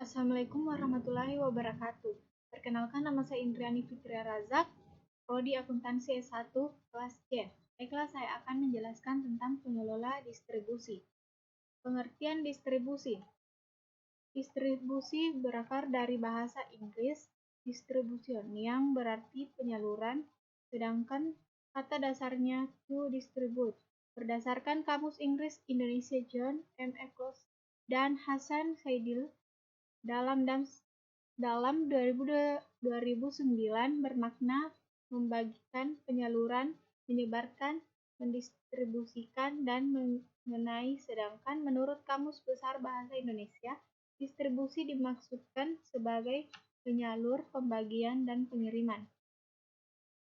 Assalamualaikum warahmatullahi wabarakatuh. Perkenalkan, nama saya Indriani Fitria Razak, Prodi Akuntansi S1 kelas C. Baiklah, saya akan menjelaskan tentang pengelola distribusi. Pengertian distribusi. Distribusi berakar dari bahasa Inggris distribution yang berarti penyaluran, sedangkan kata dasarnya to distribute. Berdasarkan Kamus Inggris Indonesia John M. Eccles dan Hasan Saidil dalam 2009 bermakna membagikan, penyaluran, menyebarkan, mendistribusikan, dan mengenai. Sedangkan menurut Kamus Besar Bahasa Indonesia, distribusi dimaksudkan sebagai penyalur, pembagian, dan pengiriman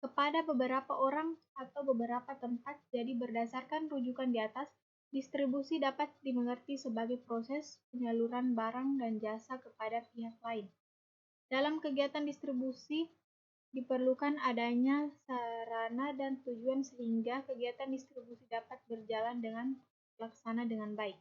kepada beberapa orang atau beberapa tempat. Jadi berdasarkan rujukan di atas, distribusi dapat dimengerti sebagai proses penyaluran barang dan jasa kepada pihak lain. Dalam kegiatan distribusi diperlukan adanya sarana dan tujuan sehingga kegiatan distribusi dapat berjalan dengan terlaksana dengan baik.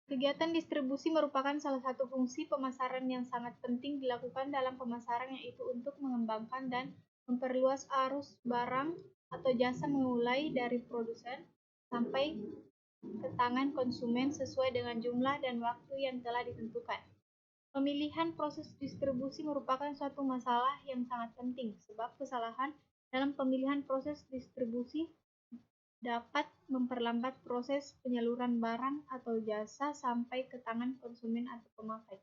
Kegiatan distribusi merupakan salah satu fungsi pemasaran yang sangat penting dilakukan dalam pemasaran, yaitu untuk mengembangkan dan memperluas arus barang atau jasa mulai dari produsen sampai ke tangan konsumen sesuai dengan jumlah dan waktu yang telah ditentukan. Pemilihan proses distribusi merupakan suatu masalah yang sangat penting, sebab kesalahan dalam pemilihan proses distribusi dapat memperlambat proses penyaluran barang atau jasa sampai ke tangan konsumen atau pemakai.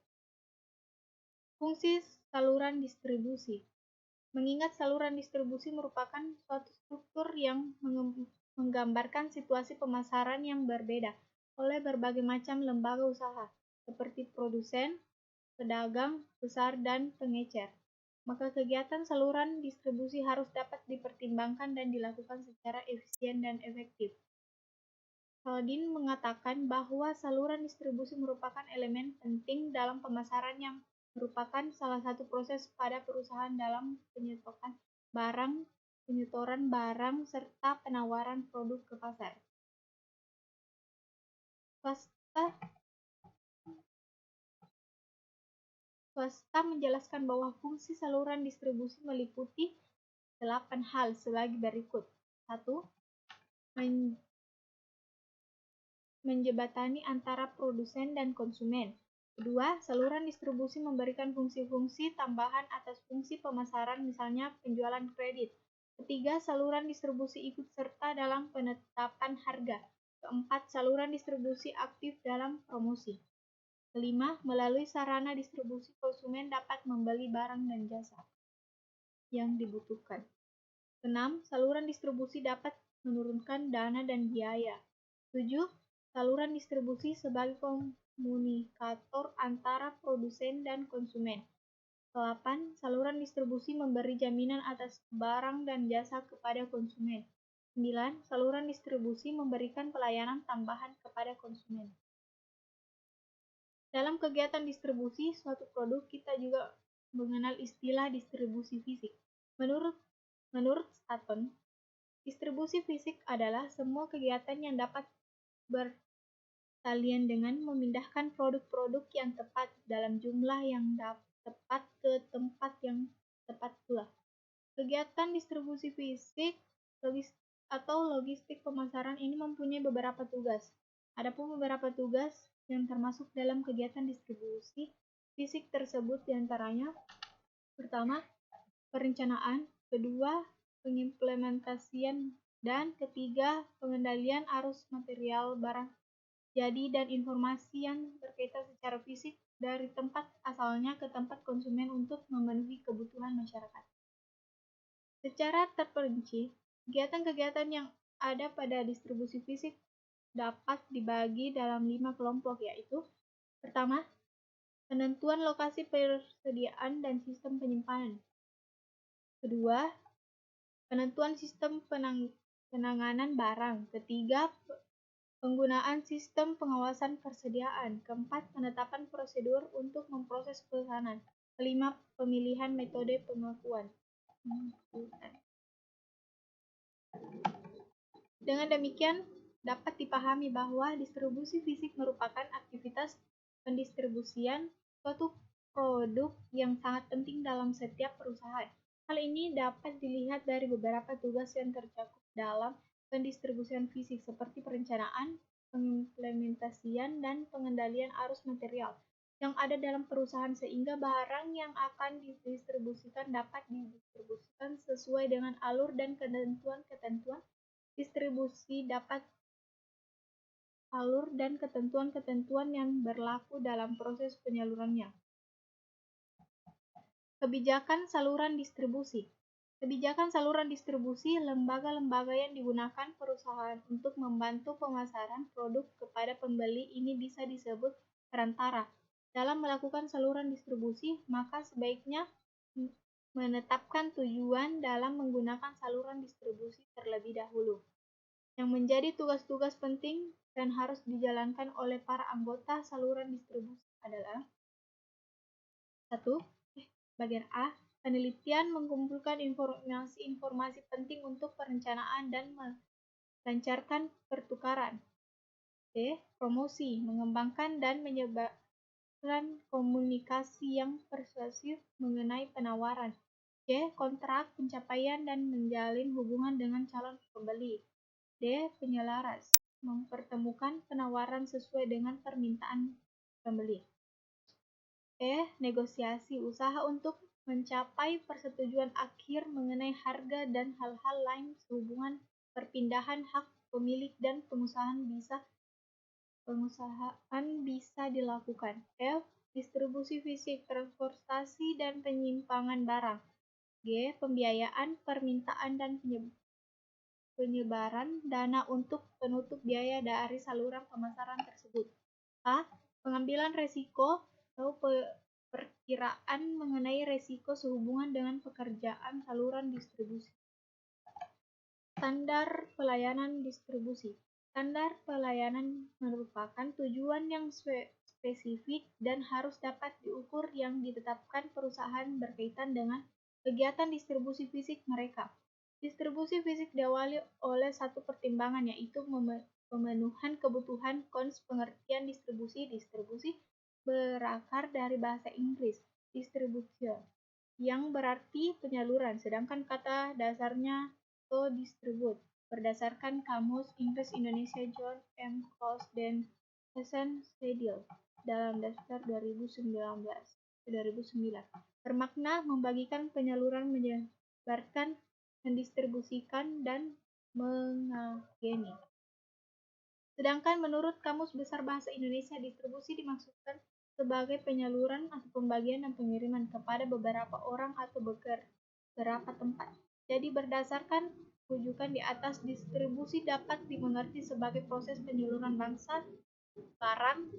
Fungsi saluran distribusi. Mengingat saluran distribusi merupakan suatu struktur yang menggambarkan situasi pemasaran yang berbeda oleh berbagai macam lembaga usaha, seperti produsen, pedagang besar, dan pengecer. Maka kegiatan saluran distribusi harus dapat dipertimbangkan dan dilakukan secara efisien dan efektif. Haldin mengatakan bahwa saluran distribusi merupakan elemen penting dalam pemasaran yang merupakan salah satu proses pada perusahaan dalam penyetoran barang, serta penawaran produk ke pasar. Swasta menjelaskan bahwa fungsi saluran distribusi meliputi 8 hal sebagai berikut. 1. Menjembatani antara produsen dan konsumen. 2. Saluran distribusi memberikan fungsi-fungsi tambahan atas fungsi pemasaran, misalnya penjualan kredit. 3. Saluran distribusi ikut serta dalam penetapan harga. 4. Saluran distribusi aktif dalam promosi. 5. Melalui sarana distribusi, konsumen dapat membeli barang dan jasa yang dibutuhkan. 6. Saluran distribusi dapat menurunkan dana dan biaya. 7. Saluran distribusi sebagai komunikator antara produsen dan konsumen. 8. Saluran distribusi memberi jaminan atas barang dan jasa kepada konsumen. 9. Saluran distribusi memberikan pelayanan tambahan kepada konsumen. Dalam kegiatan distribusi suatu produk, kita juga mengenal istilah distribusi fisik. Menurut Staton, distribusi fisik adalah semua kegiatan yang dapat bertalian dengan memindahkan produk-produk yang tepat dalam jumlah yang tepat ke tempat yang tepat pula. Kegiatan distribusi fisik atau logistik pemasaran ini mempunyai beberapa tugas. Adapun beberapa tugas yang termasuk dalam kegiatan distribusi fisik tersebut diantaranya: pertama, perencanaan; kedua, pengimplementasian; dan ketiga, pengendalian arus material, barang jadi, dan informasi yang berkaitan secara fisik dari tempat asalnya ke tempat konsumen untuk memenuhi kebutuhan masyarakat. Secara terperinci, kegiatan-kegiatan yang ada pada distribusi fisik dapat dibagi dalam 5 kelompok, yaitu: pertama, penentuan lokasi persediaan dan sistem penyimpanan. Kedua, penentuan sistem penanganan barang. Ketiga, penggunaan sistem pengawasan persediaan. Keempat, penetapan prosedur untuk memproses pesanan. Kelima, pemilihan metode pengakuan. Dengan demikian, dapat dipahami bahwa distribusi fisik merupakan aktivitas pendistribusian suatu produk yang sangat penting dalam setiap perusahaan. Hal ini dapat dilihat dari beberapa tugas yang tercakup dalam pendistribusian fisik seperti perencanaan, pengimplementasian, dan pengendalian arus material yang ada dalam perusahaan sehingga barang yang akan didistribusikan dapat didistribusikan sesuai dengan alur dan ketentuan-ketentuan distribusi yang berlaku dalam proses penyalurannya. Kebijakan saluran distribusi. Kebijakan saluran distribusi lembaga-lembaga yang digunakan perusahaan untuk membantu pemasaran produk kepada pembeli ini bisa disebut perantara. Dalam melakukan saluran distribusi, maka sebaiknya menetapkan tujuan dalam menggunakan saluran distribusi terlebih dahulu. Yang menjadi tugas-tugas penting dan harus dijalankan oleh para anggota saluran distribusi adalah 1. Bagian A. Penelitian mengumpulkan informasi-informasi penting untuk perencanaan dan melancarkan pertukaran. B. Promosi, mengembangkan dan menyebarkan komunikasi yang persuasif mengenai penawaran. C. Kontrak, pencapaian dan menjalin hubungan dengan calon pembeli. D. Penyelaras, mempertemukan penawaran sesuai dengan permintaan pembeli. E. Negosiasi, usaha untuk mencapai persetujuan akhir mengenai harga dan hal-hal lain sehubungan perpindahan hak pemilik dan pengusahaan bisa dilakukan. F. Distribusi fisik, transportasi dan penyimpangan barang. G. Pembiayaan, permintaan dan penyebaran dana untuk penutup biaya dari saluran pemasaran tersebut. A. Pengambilan resiko atau perkiraan mengenai resiko sehubungan dengan pekerjaan saluran distribusi. Standar pelayanan distribusi. Standar pelayanan merupakan tujuan yang spesifik dan harus dapat diukur yang ditetapkan perusahaan berkaitan dengan kegiatan distribusi fisik mereka. Distribusi fisik diawali oleh satu pertimbangan, yaitu pemenuhan kebutuhan kons. Pengertian distribusi berakar dari bahasa Inggris distribution, yang berarti penyaluran, sedangkan kata dasarnya to distribute. Berdasarkan Kamus Inggris Indonesia John M. Coles dan Hasan Sedil dalam daftar 2009, bermakna membagikan, penyaluran, menyebarkan, mendistribusikan, dan mengageni. Sedangkan menurut Kamus Besar Bahasa Indonesia, distribusi dimaksudkan sebagai penyaluran atau pembagian dan pengiriman kepada beberapa orang atau beberapa tempat. Jadi berdasarkan rujukan di atas, distribusi dapat dimengerti sebagai proses penyaluran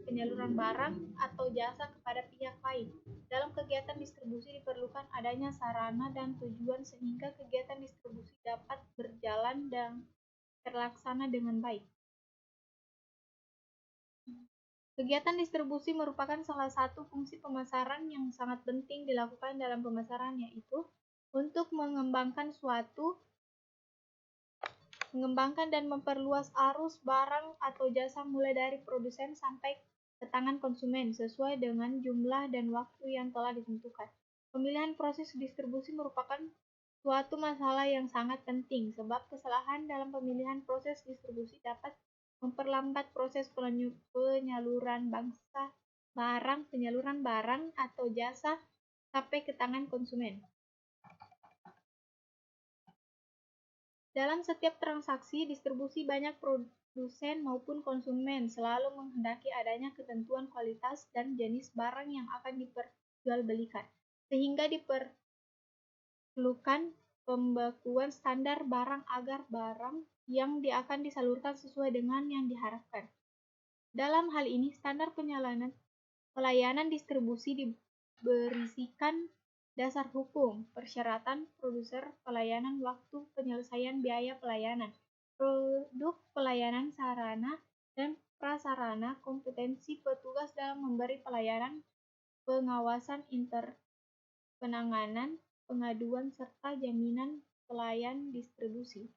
penyaluran barang atau jasa kepada pihak lain. Dalam kegiatan distribusi diperlukan adanya sarana dan tujuan sehingga kegiatan distribusi dapat berjalan dan terlaksana dengan baik. Kegiatan distribusi merupakan salah satu fungsi pemasaran yang sangat penting dilakukan dalam pemasaran, yaitu untuk mengembangkan dan memperluas arus barang atau jasa mulai dari produsen sampai ke tangan konsumen sesuai dengan jumlah dan waktu yang telah ditentukan. Pemilihan proses distribusi merupakan suatu masalah yang sangat penting sebab kesalahan dalam pemilihan proses distribusi dapat memperlambat proses penyaluran barang atau jasa sampai ke tangan konsumen. Dalam setiap transaksi distribusi, banyak produsen maupun konsumen selalu menghendaki adanya ketentuan kualitas dan jenis barang yang akan diperjualbelikan, sehingga diperlukan pembakuan standar barang agar barang yang akan disalurkan sesuai dengan yang diharapkan. Dalam hal ini, standar pelayanan distribusi berisikan dasar hukum, persyaratan produser pelayanan, waktu penyelesaian biaya pelayanan, produk pelayanan, sarana dan prasarana, kompetensi petugas dalam memberi pelayanan, pengawasan penanganan pengaduan, serta jaminan pelayan distribusi.